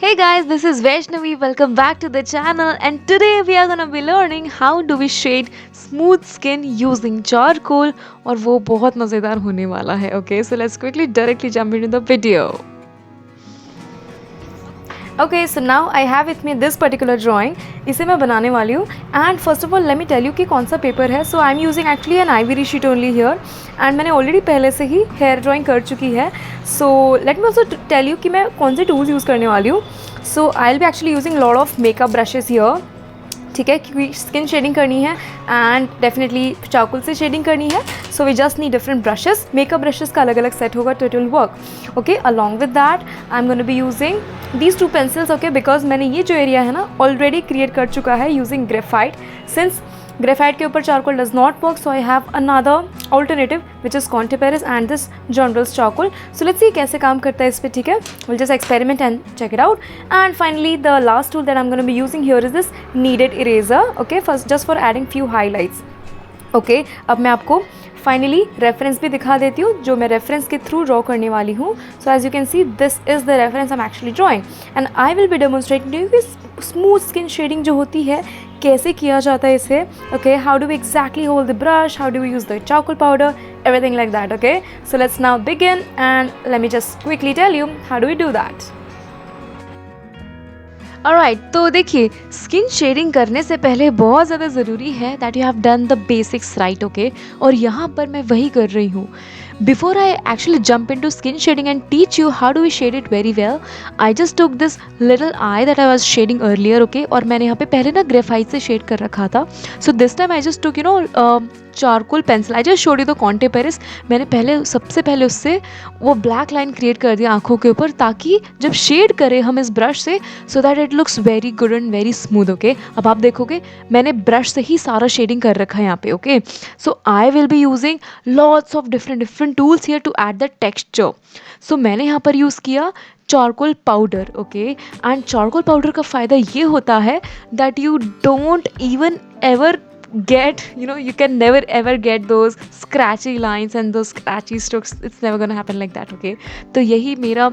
Hey guys, this is Vaishnavi. Welcome back to the channel, and today we are gonna be learning how do we shade smooth skin using charcoal और वो बहुत मज़ेदार होने वाला है. Okay, so let's quickly directly jump into the video. Okay, so now I have with me this particular drawing. इसे मैं बनाने वाली हूँ. And first of all, let me tell you कि कौन सा पेपर है. So I'm using actually an ivory sheet only here. And मैंने already पहले से ही hair drawing कर चुकी है. So let me also tell you कि मैं कौन से tools use करने वाली हूँ. So I'll be actually using lot of makeup brushes here. ठीक है, क्योंकि स्किन शेडिंग करनी है एंड डेफिनेटली चारकोल से शेडिंग करनी है. So we just need different brushes. Makeup brushes का अलग अलग सेट होगा, तो it will work. Okay, along with that I am gonna be using these two pencils. Okay, because मैंने ये जो एरिया है ना ऑलरेडी क्रिएट कर चुका है यूजिंग ग्रेफाइट. सिंस ग्रेफाइट के ऊपर charcoal does not work, so I have another alternative which is Conte Paris and this General's charcoal. So let's see कैसे काम करता है इस पर. ठीक है, will just experiment and check it out. And finally the last tool that I am gonna be using here is this kneaded eraser. Okay, first just for adding few highlights. Okay, अब मैं आपको finally reference भी दिखा देती हूँ जो मैं reference के थ्रू ड्रॉ करने वाली हूँ. So as you can see this is the reference I am actually drawing and I will be demonstrating to you कि स्मूथ स्किन शेडिंग जो होती है कैसे किया जाता है इसे. Okay, how do we exactly hold the brush, how do we use the charcoal powder, everything like that. Okay, so let's now begin and let me just quickly tell you how do we do that. Alright, तो देखिए skin shedding करने से पहले बहुत ज़्यादा ज़रूरी है that you have done the basics right. Okay, और यहाँ पर मैं वही कर रही हूँ. Before I actually jump into skin shading and teach you how do we shade it very well, I just took this little eye that I was shading earlier. Okay, और मैंने यहाँ पे पहले ना ग्रेफाइट से शेड कर रखा था. So this time I just took charcoal pencil. I just showed you the Conte Paris. मैंने पहले सबसे पहले उससे वो ब्लैक लाइन क्रिएट कर दिया आँखों के ऊपर, ताकि जब शेड करें हम इस ब्रश से so that it looks very good and very smooth. Okay, अब आप देखोगे मैंने ब्रश से ही सारा शेडिंग कर रखा है यहाँ पे. Okay, so I will be using lots of different tools here to add the texture. So मैंने यहाँ पर यूज़ किया charcoal powder. Okay, and charcoal powder का फ़ायदा ये होता है that you don't even ever get, you can never ever get those scratchy lines and those scratchy strokes. It's never gonna happen like that. Okay, तो यही मेरा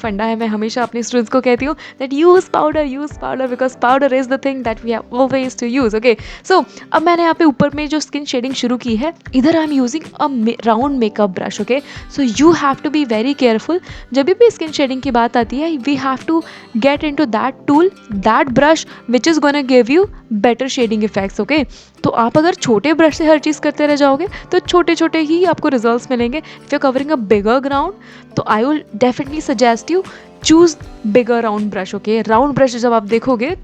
फंडा है. मैं हमेशा अपने स्टूडेंट्स को कहती हूँ that use powder because powder is the thing that we have always to use. Okay, so अब मैंने यहाँ पे ऊपर में जो स्किन शेडिंग शुरू की है, इधर I am using a round makeup brush. Okay, so you have to be very careful. जब भी स्किन शेडिंग की बात आती है, we have to get into that tool, that brush which is gonna give you better shading effects. Okay, तो आप अगर छोटे ब्रश से हर चीज़ करते रह जाओगे तो छोटे छोटे ही आपको रिजल्ट्स मिलेंगे. If you covering a bigger ground, तो I will definitely suggest you choose bigger round brush. Okay, round brush जब आप देखोगे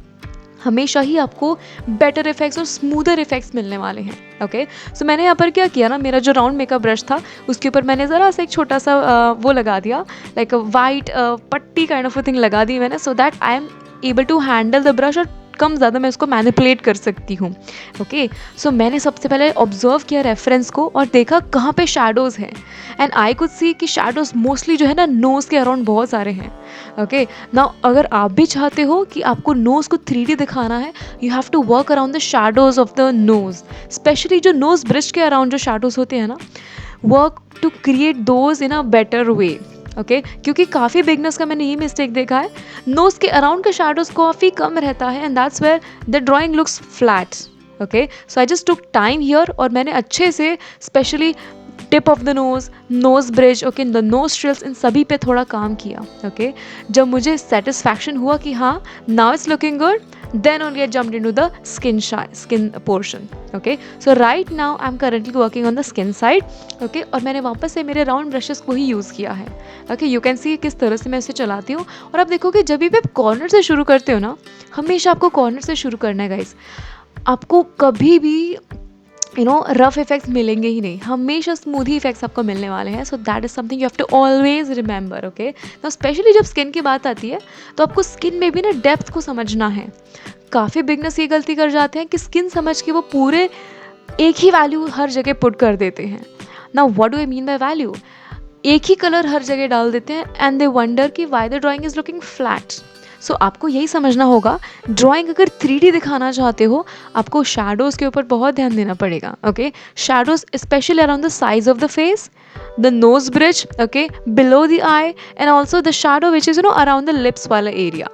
हमेशा ही आपको बेटर इफेक्ट्स और स्मूदर इफेक्ट्स मिलने वाले हैं. ओके, सो मैंने यहाँ पर क्या किया ना, मेरा जो राउंड मेकअप ब्रश था उसके ऊपर मैंने ज़रा सा एक छोटा सा वो लगा दिया, लाइक वाइट पट्टी काइंड ऑफ थिंग लगा दी मैंने, so that I am able to handle the brush और कम ज़्यादा मैं उसको मैनिपुलेट कर सकती हूँ. ओके, सो मैंने सबसे पहले ऑब्जर्व किया रेफरेंस को और देखा कहाँ पे शैडोज़ हैं. एंड आई कुड सी कि शैडोज़ मोस्टली जो है ना नोज़ के अराउंड बहुत सारे हैं. ओके, नाउ अगर आप भी चाहते हो कि आपको नोज़ को 3D दिखाना है, you have to work around the shadows of the nose. Specially जो नोज़ ब्रिज के अराउंड जो शैडोज़ होते हैं ना, work to create those in a better way. Okay, क्योंकि काफ़ी बिगनर्स का मैंने ये मिस्टेक देखा है, नोज़ के अराउंड का शैडोज़ काफ़ी कम रहता है and that's where the drawing looks flat. Okay, so I just took time here और मैंने अच्छे से specially tip of the nose bridge, okay, the nostrils, इन सभी पे थोड़ा काम किया. ओके, जब मुझे सेटिस्फैक्शन हुआ कि हाँ now it's looking good, then only I jumped into the skin portion. Okay, so right now I'm currently working on the skin side. Okay, और मैंने वापस से मेरे राउंड ब्रशेस को ही यूज़ किया है. Okay, you can see किस तरह से मैं इसे चलाती हूँ. और आप देखोगे जब भी आप कॉर्नर से शुरू करते हो ना, हमेशा आपको कॉर्नर से शुरू करना है गाइस. आपको कभी भी रफ इफेक्ट्स मिलेंगे ही नहीं, हमेशा स्मूथ ही इफेक्ट्स आपको मिलने वाले हैं. So that is something you have to always remember. Okay, तो स्पेशली जब स्किन की बात आती है तो आपको स्किन में भी ना डेप्थ को समझना है. काफ़ी बिगनर्स ये गलती कर जाते हैं कि स्किन समझ के वो पूरे एक ही वैल्यू हर जगह पुट कर देते हैं. Now what do I mean by value, एक ही कलर हर जगह डाल देते हैं एंड दे वंडर कि why the drawing is looking flat. So आपको यही समझना होगा, ड्राइंग अगर 3D दिखाना चाहते हो आपको शैडोज़ के ऊपर बहुत ध्यान देना पड़ेगा. Okay, shadows specially around the size of the face, the nose bridge, okay, below the eye, and also the shadow which is around the lips वाला area.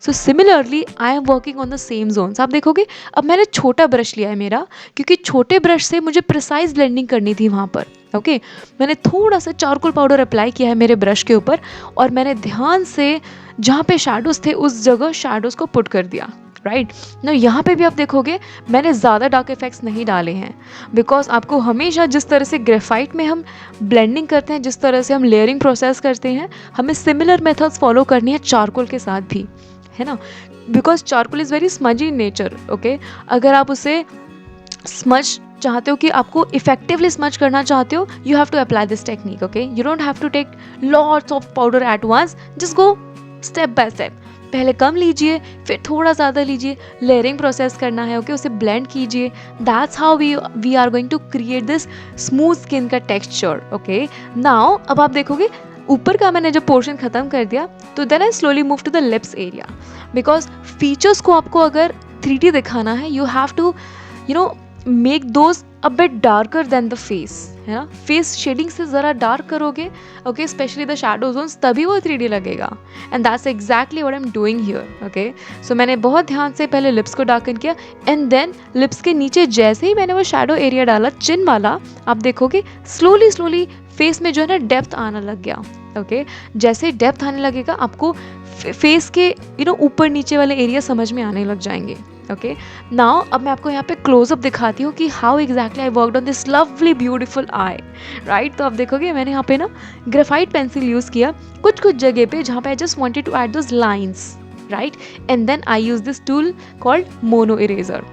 So similarly I am working on the same zones. आप देखोगे अब मैंने छोटा brush लिया है मेरा, क्योंकि छोटे ब्रश से मुझे प्रिसाइज ब्लेंडिंग करनी थी वहाँ पर। ओके मैंने थोड़ा सा चारकोल पाउडर अप्लाई किया है मेरे ब्रश के ऊपर, और मैंने ध्यान से जहाँ पे शेडोज़ थे उस जगह शेडोज़ को पुट कर दिया। राइट ना, यहाँ पे भी आप देखोगे मैंने ज़्यादा डार्क इफेक्ट्स नहीं डाले हैं, बिकॉज आपको हमेशा जिस तरह से ग्रेफाइट में हम ब्लेंडिंग करते हैं, जिस तरह से हम लेयरिंग प्रोसेस करते हैं, हमें सिमिलर मेथड्स फॉलो करनी है चारकोल के साथ भी, है ना। Because charcoal is very smudgy in nature. Okay अगर आप उसे स्मज चाहते हो कि आपको इफेक्टिवली स्मज करना चाहते हो, you have to apply this technique. Okay you don't have to take lots of powder at once, just go step by step. पहले कम लीजिए, फिर थोड़ा ज़्यादा लीजिए, लेयरिंग प्रोसेस करना है। ओके उसे ब्लेंड कीजिए। That's how we are going to create this smooth skin का टेक्सचर। ओके नाउ अब आप देखोगे ऊपर का मैंने जब पोर्शन ख़त्म कर दिया, तो then I slowly move to the lips area, because features को आपको अगर 3D दिखाना है, you have to make those a bit darker than the face, है ना। फेस शेडिंग से ज़रा डार्क करोगे, okay specially the shadow zones, तभी वो 3D लगेगा। And that's exactly what I am doing here. Okay so मैंने बहुत ध्यान से पहले लिप्स को डार्कन किया, एंड देन लिप्स के नीचे जैसे ही मैंने वो शैडो एरिया डाला चिन वाला, आप देखोगे स्लोली स्लोली फेस में जो है ना डेप्थ आना लग गया। ओके जैसे डेप्थ आने लगेगा, आपको फेस के ऊपर नीचे वाले एरिया समझ में आने लग जाएंगे। ओके नाउ अब मैं आपको यहाँ पे क्लोजअप दिखाती हूँ कि how exactly I worked on this lovely beautiful I. Right तो आप देखोगे मैंने यहाँ पे ना ग्रेफाइट पेंसिल यूज़ किया कुछ कुछ जगह पे जहाँ पे I just wanted to add those lines. Right and then I use this tool called mono eraser.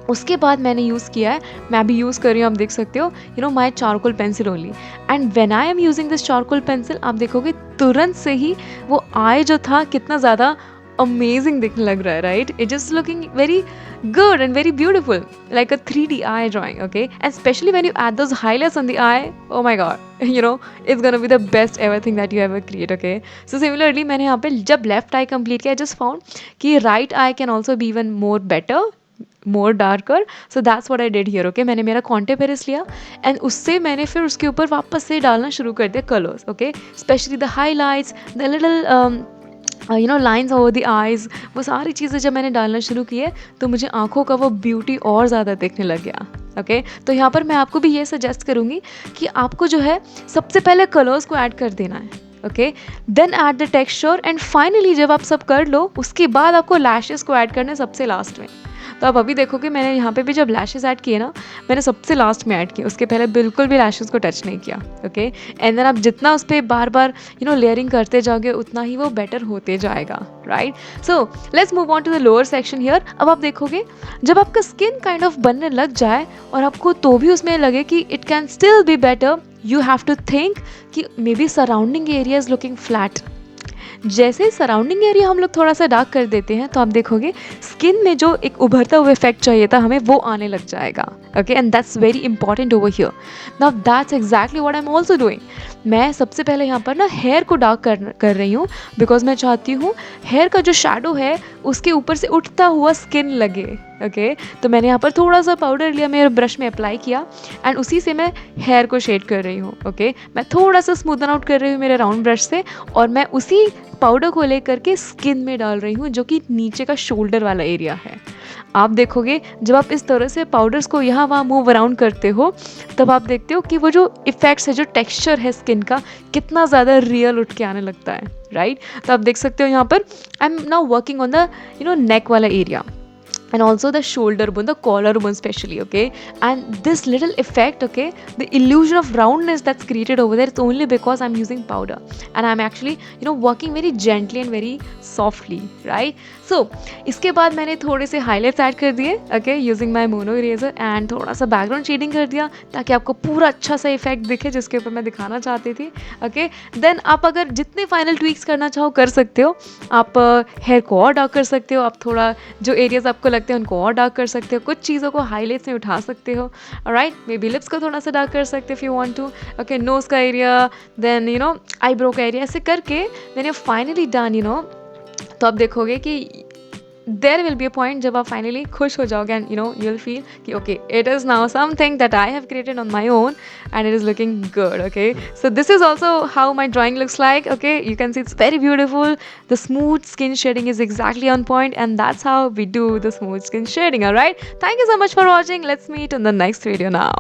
उसके बाद मैंने यूज़ किया है, मैं भी यूज़ कर रही हूँ, आप देख सकते हो my charcoal pencil only. And when I am using this charcoal pencil, आप देखोगे तुरंत से ही वो आई जो था कितना ज़्यादा अमेजिंग दिखने लग रहा है। Right it just looking very good and very beautiful, like a 3D eye drawing. Okay and especially when you add those highlights on the eye, oh my god it's gonna be the best ever thing that you ever create. Okay so similarly मैंने यहाँ पे जब left आई complete किया, just found कि right I can also be even more better, more darker, so that's what I did here. Okay मैंने मेरा Conte Paris लिया and उससे मैंने फिर उसके ऊपर वापस से डालना शुरू कर दिया colours. Okay specially the highlights, the little lines over the eyes, वो सारी चीज़ें जब मैंने डालना शुरू की है तो मुझे आँखों का वो ब्यूटी और ज़्यादा दिखने लग गया. ओके तो यहाँ पर मैं आपको भी ये सजेस्ट करूँगी कि आपको जो है सबसे पहले कलर्स को ऐड कर देना है. Okay then add the texture and finally जब आप सब कर लो उसके बाद आपको लैशेस को ऐड करना है सबसे लास्ट में. तो आप अभी देखोगे मैंने यहाँ पे भी जब लैशेस ऐड किए ना, मैंने सबसे लास्ट में ऐड किया, उसके पहले बिल्कुल भी लैशेस को टच नहीं किया. ओके एंड देन आप जितना उस पर बार बार लेयरिंग करते जाओगे उतना ही वो बेटर होते जाएगा. Right so let's move on to the lower section here. अब आप देखोगे जब आपका स्किन काइंड ऑफ बनने लग जाए और आपको तो भी उसमें लगे कि it can still be better, you have to think कि maybe surrounding area is looking flat. जैसे सराउंडिंग एरिया हम लोग थोड़ा सा डार्क कर देते हैं तो आप देखोगे स्किन में जो एक उभरता हुआ इफेक्ट चाहिए था हमें वो आने लग जाएगा. Okay and that's very important over here. Now that's exactly what I am also doing. मैं सबसे पहले यहाँ पर ना हेयर को डार्क कर रही हूँ बिकॉज मैं चाहती हूँ हेयर का जो शेडो है उसके ऊपर से उठता हुआ स्किन लगे. ओके तो मैंने यहाँ पर थोड़ा सा पाउडर लिया, मेरे ब्रश में अप्लाई किया एंड उसी से मैं हेयर को शेड कर रही हूँ. ओके मैं थोड़ा सा स्मूदन आउट कर रही हूँ मेरे राउंड ब्रश से और मैं उसी पाउडर को लेकर के स्किन में डाल रही हूँ जो कि नीचे का शोल्डर वाला एरिया है. आप देखोगे जब आप इस तरह से पाउडर्स को यहाँ वहाँ मूव अराउंड करते हो तब आप देखते हो कि वो जो इफेक्ट्स है, जो टेक्सचर है स्किन का, कितना ज़्यादा रियल उठ के आने लगता है. राइट तो आप देख सकते हो यहाँ पर I am now working on the neck वाला area and also the shoulder bone, the collarbone especially. Okay and this little effect, okay, the illusion of roundness that's created over there, it's only because I'm using powder and I'm actually working very gently and very softly. Right so इसके बाद मैंने थोड़े से highlights add कर दिए. okay using my mono eraser and थोड़ा सा background shading कर दिया ताकि आपको पूरा अच्छा सा इफेक्ट दिखे जिसके ऊपर मैं दिखाना चाहती थी. okay then आप अगर जितने फाइनल ट्वीक्स करना चाहो कर सकते हो. आप हेयर को और डार्क कर सकते हो, आप थोड़ा जो एरियाज आपको लगते हैं उनको और डार्क कर सकते हो, कुछ चीज़ों को हाईलाइट्स में उठा सकते हो. राइट मे बी लिप्स को थोड़ा सा डार्क कर सकते हो if you want to. Okay nose का एरिया, देन आईब्रो का एरिया, ऐसे करके देन यू फाइनली डन. तो आप देखोगे कि there will be a point जब आप फाइनली खुश हो जाओगे एंड यू विल फील कि okay it is now something that I have created on my own and it is looking good. Okay, so this is also how my drawing looks like. Okay, you can see it's very beautiful. The smooth skin shading is exactly on point, and that's how we do the smooth skin shading. All right, thank you so much for watching. Let's meet in the next video now.